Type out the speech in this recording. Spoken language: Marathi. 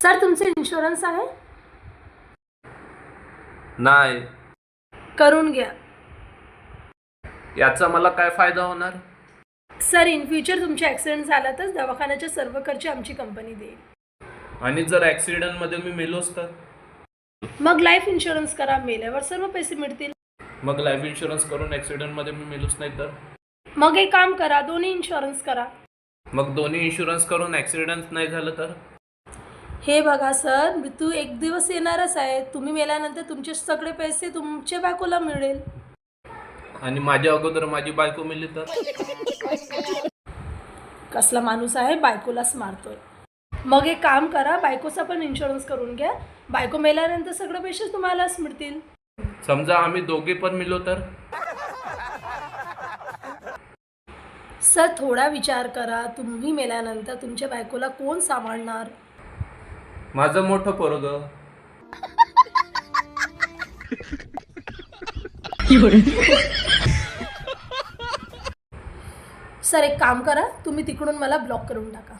सर तुमचे इन्शुरन्स आहे? नाही. करून घ्या. याचा मला काय फायदा होणार? सर इन फ्युचर तुमचा ॲक्सिडेंट झाला तर दवाखान्याचे सर्व खर्च आमची कंपनी देईल. आणि जर ॲक्सिडेंटमध्ये मी मेलोच तर? मग लाईफ इन्शुरन्स करा, मेल्यावर सर्व पैसे मिळतील. मग लाईफ इन्शुरन्स करून ॲक्सिडेंटमध्ये मी मेलोच नाही तर? मग एक काम करा, दोन्ही इन्शुरन्स करा. मग दोन्ही इन्शुरन्स करून ॲक्सिडेंट नाही झालं तर? हे बघा सर, मृत्यू एक दिवस येणारच आहे. तुम्ही मेल्यानंतर तुमचे सगळे पैसे तुमच्या बायकोला मिळेल. आणि माझ्या अगोदर माझी बायको मेली तर? कसला माणूस आहे, बायकोलाच मारतोय. मग एक काम करा, बायकोचा पण इन्शुरन्स करून घ्या. बायको मेल्यानंतर सगळे पैसे तुम्हालाच मिळतील. समजा आम्ही दोघे पण मेलो तर? सर थोडा विचार करा, तुम्ही मेल्यानंतर तुमच्या बायकोला कोण सांभाळणार? माझं मोठं पोरगं. सर एक काम करा, तुम्ही तिकडून मला ब्लॉक करून टाका.